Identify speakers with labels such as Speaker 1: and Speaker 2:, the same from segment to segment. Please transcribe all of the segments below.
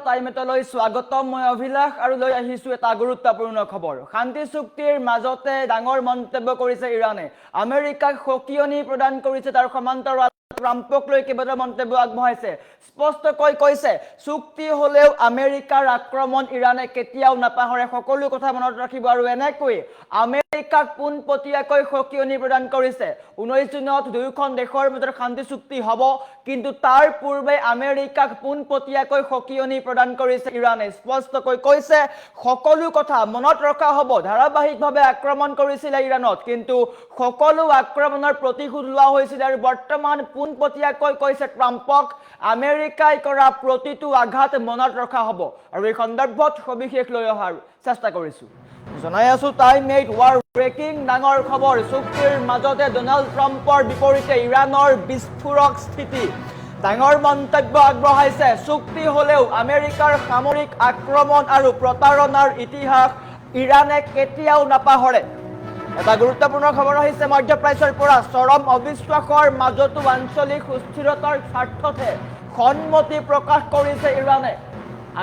Speaker 1: টাইমেটলৈ স্বাগতম মই অভিলাষ আৰু লৈ আহিছো এটা গুৰুত্বপূৰ্ণ খবৰ শান্তি চুক্তিৰ মাজতে ডাঙৰ মন্তব্য কৰিছে ইৰানে আমেৰিকাক সকিয়নি প্ৰদান কৰিছে তাৰ সমান্তৰাল ট্ৰাম্পক লৈ কেইবাটাও মন্তব্য আগবঢ়াইছে স্পষ্টকৈ কৈছে চুক্তি হলেও আমেৰিকাৰ আক্ৰমণ ইৰানে কেতিয়াও নাপাহৰে সকলো কথা মনত ৰাখিব আৰু এনেকৈ আমেৰিকাক পোনপটীয়াকৈ সকিয়নি প্ৰদান কৰিছে 19 জুনত দুয়োখন দেশৰ মাজত শান্তি চুক্তি হ'ব কিন্তু তাৰ পূৰ্বে আমেৰিকাক পোনপটীয়াকৈ সকিয়নি প্ৰদান কৰিছে ইৰানে স্পষ্টকৈ কৈছে সকলো কথা মনত ৰখা হ'ব ধাৰাবাহিকভাৱে আক্ৰমণ কৰিছিল ইৰানত কিন্তু সকলো আক্ৰমণৰ প্ৰতিশোধ লোৱা হৈছিল আৰু বৰ্তমান পোনপটীয়াকৈ কৈছে ট্ৰাম্পক আমেৰিকাই কৰা প্ৰতিটো আঘাত মনত ৰখা হ'ব আৰু এই সন্দৰ্ভত সবিশেষ লৈ অহাৰ চেষ্টা কৰিছো জনাই আছো টাইম 8 ৱাৰ ব্ৰেকিং ডাঙৰ খবৰ চুক্তিৰ মাজতে ডোনাল্ড ট্ৰাম্পৰ বিপৰীতে ইৰানৰ বিস্ফোৰক স্থিতি ডাঙৰ মন্তব্য আগবঢ়াইছে চুক্তি হলেও আমেৰিকাৰ সামৰিক আক্ৰমণ আৰু প্ৰতাৰণাৰ ইতিহাস ইৰানে কেতিয়াও নাপাহৰে এটা গুৰুত্বপূৰ্ণ খবৰ আহিছে মধ্যপ্ৰাচ্যৰ পৰা চৰম অবিশ্বাসৰ মাজতো আঞ্চলিক সুস্থিৰতাৰ স্বাৰ্থতে সন্মতি প্ৰকাশ কৰিছে ইৰানে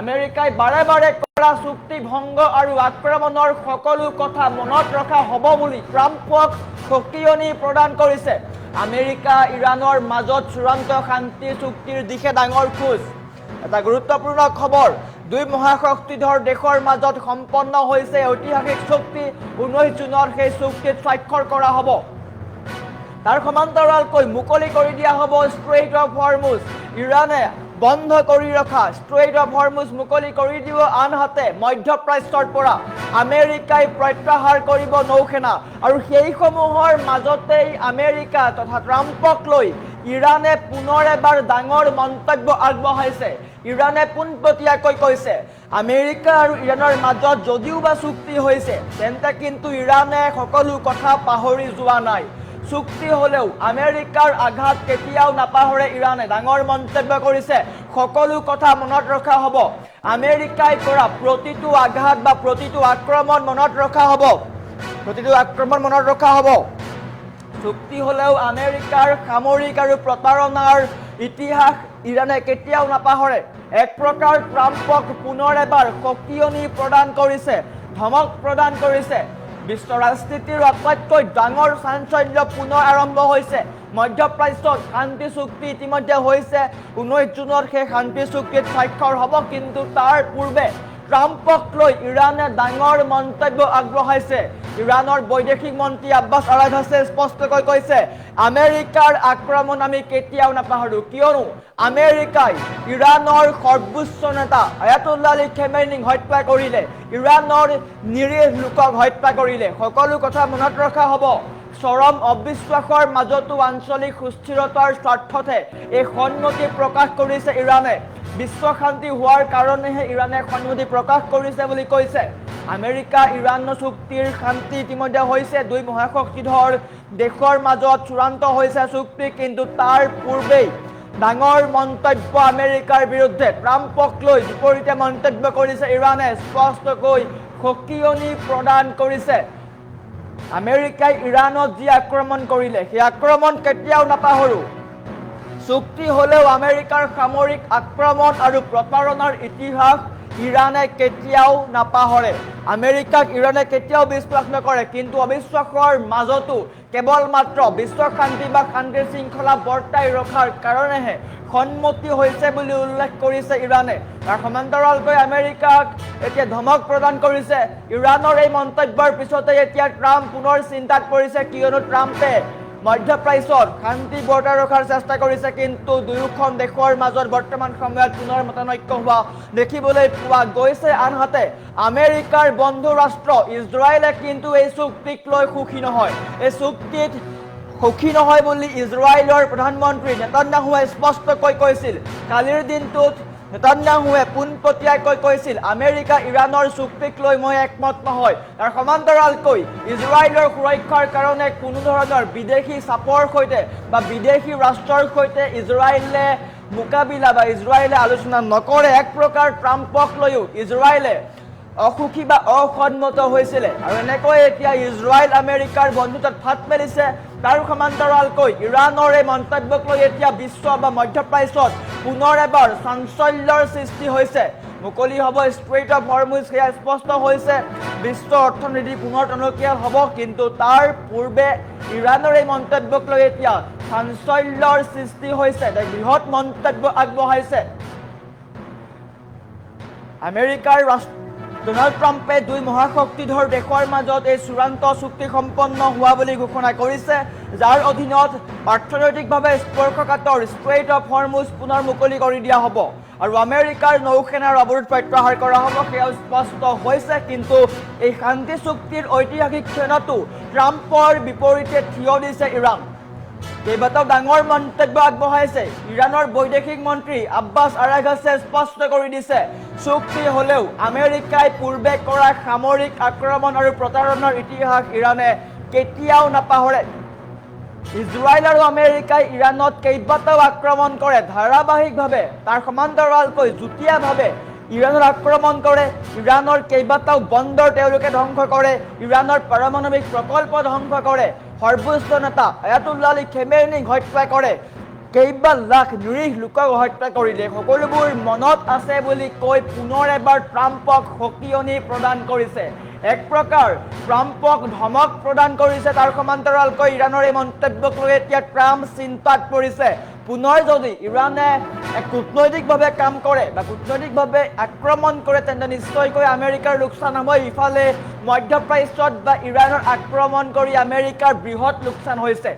Speaker 1: আমেৰিকাই বাৰে বাৰে কৰা চুক্তি ভংগ আৰু আক্ৰমণৰ সকলো কথা মনত ৰখা হ'ব বুলি ট্ৰাম্পক সকিয়নি প্ৰদান কৰিছে আমেৰিকা ইৰানৰ মাজত চূড়ান্ত শান্তি চুক্তিৰ দিশে ডাঙৰ খোজ এটা গুৰুত্বপূৰ্ণ খবৰ দুই মহাশক্তিধৰ দেশৰ মাজত সম্পন্ন হৈছে ঐতিহাসিক চুক্তি 19 জুনত সেই চুক্তিত স্বাক্ষৰ কৰা হ'ব তাৰ সমান্তৰালকৈ মুকলি কৰি দিয়া হ'ব ষ্ট্ৰেইট অফ হৰমুজ ইৰানে বন্ধ কৰি ৰখা ষ্ট্ৰেইট অফ হৰমুজ মুকলি কৰি দিব আনহাতে মধ্যপ্ৰাচ্যৰ পৰা আমেৰিকাই প্ৰত্যাহাৰ কৰিব নৌসেনা আৰু সেইসমূহৰ মাজতেই আমেৰিকা তথা ট্ৰাম্পক লৈ ইৰানে পুনৰ এবাৰ ডাঙৰ মন্তব্য আগবঢ়াইছে ইৰানে পোনপটীয়াকৈ কৈছে আমেৰিকা আৰু ইৰানৰ মাজত যদিও বা চুক্তি হৈছে তেন্তে কিন্তু ইৰানে সকলো কথা পাহৰি যোৱা নাই চুক্তি হলেও আমেৰিকাৰ আঘাত কেতিয়াও নাপাহৰে ইৰানে ডাঙৰ মন্তব্য কৰিছে সকলো কথা মনত ৰখা হ'ব আমেৰিকাই কৰা প্ৰতিটো আঘাত বা প্ৰতিটো আক্ৰমণ মনত ৰখা হ'ব চুক্তি হলেও আমেৰিকাৰ সামৰিক আৰু প্ৰতাৰণাৰ ইতিহাস ইৰানে কেতিয়াও নাপাহৰে এক প্ৰকাৰ ট্ৰাম্পক পুনৰ এবাৰ সকিয়নি প্ৰদান কৰিছে ধমক প্ৰদান কৰিছে বিশ্ব ৰাজনীতিৰ আটাইতকৈ ডাঙৰ চাঞ্চল্য পুনৰ আৰম্ভ হৈছে মধ্যপ্ৰাচ্যত শান্তি চুক্তি ইতিমধ্যে হৈছে 19 জুনত সেই শান্তি চুক্তিত স্বাক্ষৰ হ'ব কিন্তু তাৰ পূৰ্বে ট্ৰাম্পক লৈ ইৰানে ডাঙৰ মন্তব্য আগবঢ়াইছে ইৰানৰ বৈদেশিক মন্ত্ৰী আব্বাছ আৰাঘাছে স্পষ্টকৈ কৈছে আমেৰিকাৰ আক্ৰমণ আমি কেতিয়াও নাপাহৰো কিয়নো আমেৰিকাই ইৰানৰ সৰ্বোচ্চ নেতা আয়াতুল্লাহ আলী খেমেনিক হত্যা কৰিলে ইৰানৰ নিৰীহ লোকক হত্যা কৰিলে সকলো কথা মনত ৰখা হ'ব চৰম অবিশ্বাসৰ মাজতো আঞ্চলিক সুস্থিৰতাৰ স্বাৰ্থতে এই সন্মতি প্ৰকাশ কৰিছে ইৰানে বিশ্ব শান্তি হোৱাৰ কাৰণেহে ইৰানে সন্মতি প্ৰকাশ কৰিছে বুলি কৈছে আমেৰিকা ইৰান চুক্তিৰ শান্তি ইতিমধ্যে হৈছে দুই মহাশক্তিধৰ দেশৰ মাজত চূড়ান্ত হৈছে চুক্তি কিন্তু তাৰ পূৰ্বেই ডাঙৰ মন্তব্য আমেৰিকাৰ বিৰুদ্ধে ট্ৰাম্পক লৈ বিপৰীতে মন্তব্য কৰিছে ইৰানে স্পষ্টকৈ সকিয়নি প্ৰদান কৰিছে আমেৰিকাই ইৰানত যি আক্ৰমণ কৰিলে সেই আক্ৰমণ কেতিয়াও নাপাহৰো চুক্তি হলেও আমেৰিকাৰ সামৰিক আক্ৰমণ আৰু প্ৰতাৰণাৰ ইতিহাস ইৰানে কেতিয়াও নাপাহৰে আমেৰিকাক ইৰানে কেতিয়াও বিশ্বাস নকৰে কিন্তু অবিশ্বাসৰ মাজতো কেৱল মাত্ৰ বিশ্ব শান্তি বা শান্তিৰ শৃংখলা বৰ্তাই ৰখাৰ কাৰণেহে সন্মতি হৈছে বুলি উল্লেখ কৰিছে ইৰানে তাৰ সমান্তৰালকৈ আমেৰিকাক এতিয়া ধমক প্ৰদান কৰিছে ইৰানৰ এই মন্তব্যৰ পিছতে এতিয়া ট্ৰাম্প পুনৰ চিন্তাত পৰিছে কিয়নো ট্ৰাম্পে মধ্যপ্ৰাচ্যত শান্তি বৰ্তাই ৰখাৰ চেষ্টা কৰিছে কিন্তু দুয়োখন দেশৰ মাজত বৰ্তমান সময়ত পুনৰ মতানৈক্য হোৱা দেখিবলৈ পোৱা গৈছে আনহাতে আমেৰিকাৰ বন্ধু ৰাষ্ট্ৰ ইজৰাইলে কিন্তু এই চুক্তিক লৈ সুখী নহয় এই চুক্তিত সুখী নহয় বুলি ইজৰাইলৰ প্ৰধানমন্ত্ৰী নেতান্যাহুৱে স্পষ্টকৈ কৈছিল কালিৰ দিনটোত নেতান্যাহুৱে পোনপটীয়াকৈ কৈছিল আমেৰিকা ইৰানৰ চুক্তিক লৈ মই একমত নহয় তাৰ সমান্তৰালকৈ ইজৰাইলৰ সুৰক্ষাৰ কাৰণে কোনো ধৰণৰ বিদেশী চাপৰ সৈতে বা বিদেশী ৰাষ্ট্ৰৰ সৈতে ইজৰাইলে মোকাবিলা বা ইজৰাইলে আলোচনা নকৰে এক প্ৰকাৰ ট্ৰাম্পক লৈও ইজৰাইলে অসুখী বা অসন্মত হৈছিলে আৰু এনেকৈ এতিয়া ইজৰাইল আমেৰিকাৰ বন্ধুত্বত ফাট মেলিছে তাৰ সমান্তৰালকৈ ইৰানৰ এই মন্তব্যক লৈ এতিয়া বিশ্ব বা মধ্যপ্ৰাচ্যত পুনৰ এবাৰ চাঞ্চল্যৰ সৃষ্টি হৈছে মুকলি হ'ব ষ্ট্ৰেইট অফ হৰমুজ সেয়া স্পষ্ট হৈছে বিশ্ব অৰ্থনীতি পুনৰ টনকিয়াল হ'ব কিন্তু তাৰ পূৰ্বে ইৰাণৰ এই মন্তব্যক লৈ এতিয়া চাঞ্চল্যৰ সৃষ্টি হৈছে বৃহৎ মন্তব্য আগবঢ়াইছে আমেৰিকাৰ ডোনাল্ড ট্ৰাম্পে দুই মহাশক্তিধৰ দেশৰ মাজত এই চূড়ান্ত চুক্তি সম্পন্ন হোৱা বুলি ঘোষণা কৰিছে যাৰ অধীনত অৰ্থনৈতিকভাৱে স্পৰ্শকাতৰ ষ্ট্ৰেইট অফ হৰমুজ পুনৰ মুকলি কৰি দিয়া হ'ব আৰু আমেৰিকাৰ নৌসেনাৰ অৱৰোধ প্ৰত্যাহাৰ কৰা হ'ব সেয়াও স্পষ্ট হৈছে কিন্তু এই শান্তি চুক্তিৰ ঐতিহাসিক ক্ষণতো ট্ৰাম্পৰ বিপৰীতে থিয় দিছে ইৰাণ কেইবাটাও ডাঙৰ মন্তব্য আগবঢ়াইছে ইৰাণৰ বৈদেশিক মন্ত্ৰী আব্বাছ আৰাঘাছে স্পষ্ট কৰি দিছে চুক্তি হ'লেও আমেৰিকাই পূৰ্বে কৰা সামৰিক আক্ৰমণ আৰু প্ৰতাৰণাৰ ইতিহাস ইৰাণে কেতিয়াও নাপাহৰে ইজৰাইল আৰু আমেৰিকাই ইৰাণত কেইবাটাও আক্ৰমণ কৰে ধাৰাবাহিকভাৱে তাৰ সমান্তৰালকৈ যুটীয়াভাৱে ইৰাণৰ আক্ৰমণ কৰে ইৰাণৰ কেইবাটাও বন্দৰ তেওঁলোকে ধ্বংস কৰে ইৰাণৰ পাৰমাণৱিক প্ৰকল্প ধ্বংস কৰে সৰ্বোচ্চ নেতা আয়াতুল্লাহ আলী খেমেনিক হত্যা কৰে কেইবা লাখ নিৰীহ লোকক হত্যা কৰিলে সকলোবোৰ মনত আছে বুলি কৈ পুনৰ এবাৰ ট্ৰাম্পক সকিয়নি প্ৰদান কৰিছে এক প্ৰকাৰ ট্ৰাম্পক ধমক প্ৰদান কৰিছে তাৰ সমান্তৰালকৈ ইৰাণৰ এই মন্তব্যক লৈ এতিয়া ট্ৰাম্প চিন্তাত পৰিছে পুনৰ যদি ইৰাণে কূটনৈতিকভাৱে কাম কৰে বা কূটনৈতিকভাৱে আক্ৰমণ কৰে তেন্তে নিশ্চয়কৈ আমেৰিকাৰ লোকচান হ'ব ইফালে মধ্যপ্ৰাচ্যত বা ইৰাণৰ আক্ৰমণ কৰি আমেৰিকাৰ বৃহৎ লোকচান হৈছে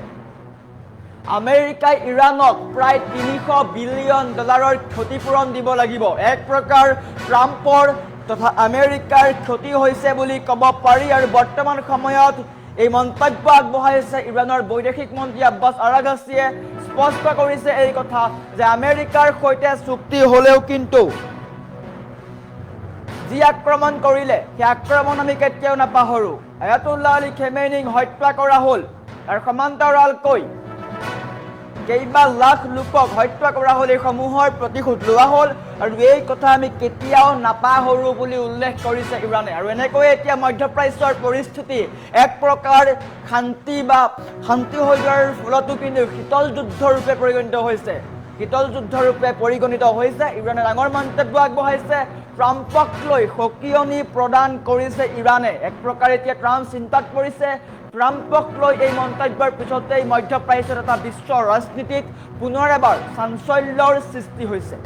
Speaker 1: আমেৰিকাই ইৰাণক প্ৰায় $300 বিলিয়ন ক্ষতিপূৰণ দিব লাগিব এক প্ৰকাৰ ট্ৰাম্পৰ তথা আমেৰিকাৰ ক্ষতি হৈছে বুলি ক'ব পাৰি আৰু বৰ্তমান সময়ত এই মন্তব্য আগবঢ়াইছে ইৰাণৰ বৈদেশিক মন্ত্ৰী আব্বাছ আৰাঘাচিয়ে স্পষ্ট কৰিছে এই কথা যে আমেৰিকাৰ সৈতে চুক্তি হ'লেও কিন্তু যি আক্ৰমণ কৰিলে সেই আক্ৰমণ আমি কেতিয়াও নাপাহৰো আয়াতুল্লাহ আলী খেমেনিক হত্যা কৰা হ'ল আৰু সমান্তৰালকৈ কেইবা লাখ লোকক হত্যা কৰা হ'ল এইসমূহৰ প্ৰতিশোধ লোৱা হ'ল আৰু এই কথা আমি কেতিয়াও নাপাহৰো বুলি উল্লেখ কৰিছে ইৰাণে আৰু এনেকৈ এতিয়া মধ্যপ্ৰাচ্যৰ পৰিস্থিতি এক প্ৰকাৰ শান্তি হৈ যোৱাৰ ফলতো কিন্তু শীতল যুদ্ধৰূপে পৰিগণিত হৈছে ইৰাণে ডাঙৰ মন্তব্য আগবঢ়াইছে ট্ৰাম্পক লৈ সকিয়নি প্ৰদান কৰিছে ইৰাণে এক প্ৰকাৰ এতিয়া ট্ৰাম্প চিন্তাত পৰিছে ট্ৰাম্পক লৈ এই মন্তব্যৰ পিছতেই মধ্যপ্ৰাচ্য তথা বিশ্ব ৰাজনীতিত পুনৰ এবাৰ চাঞ্চল্যৰ সৃষ্টি হৈছে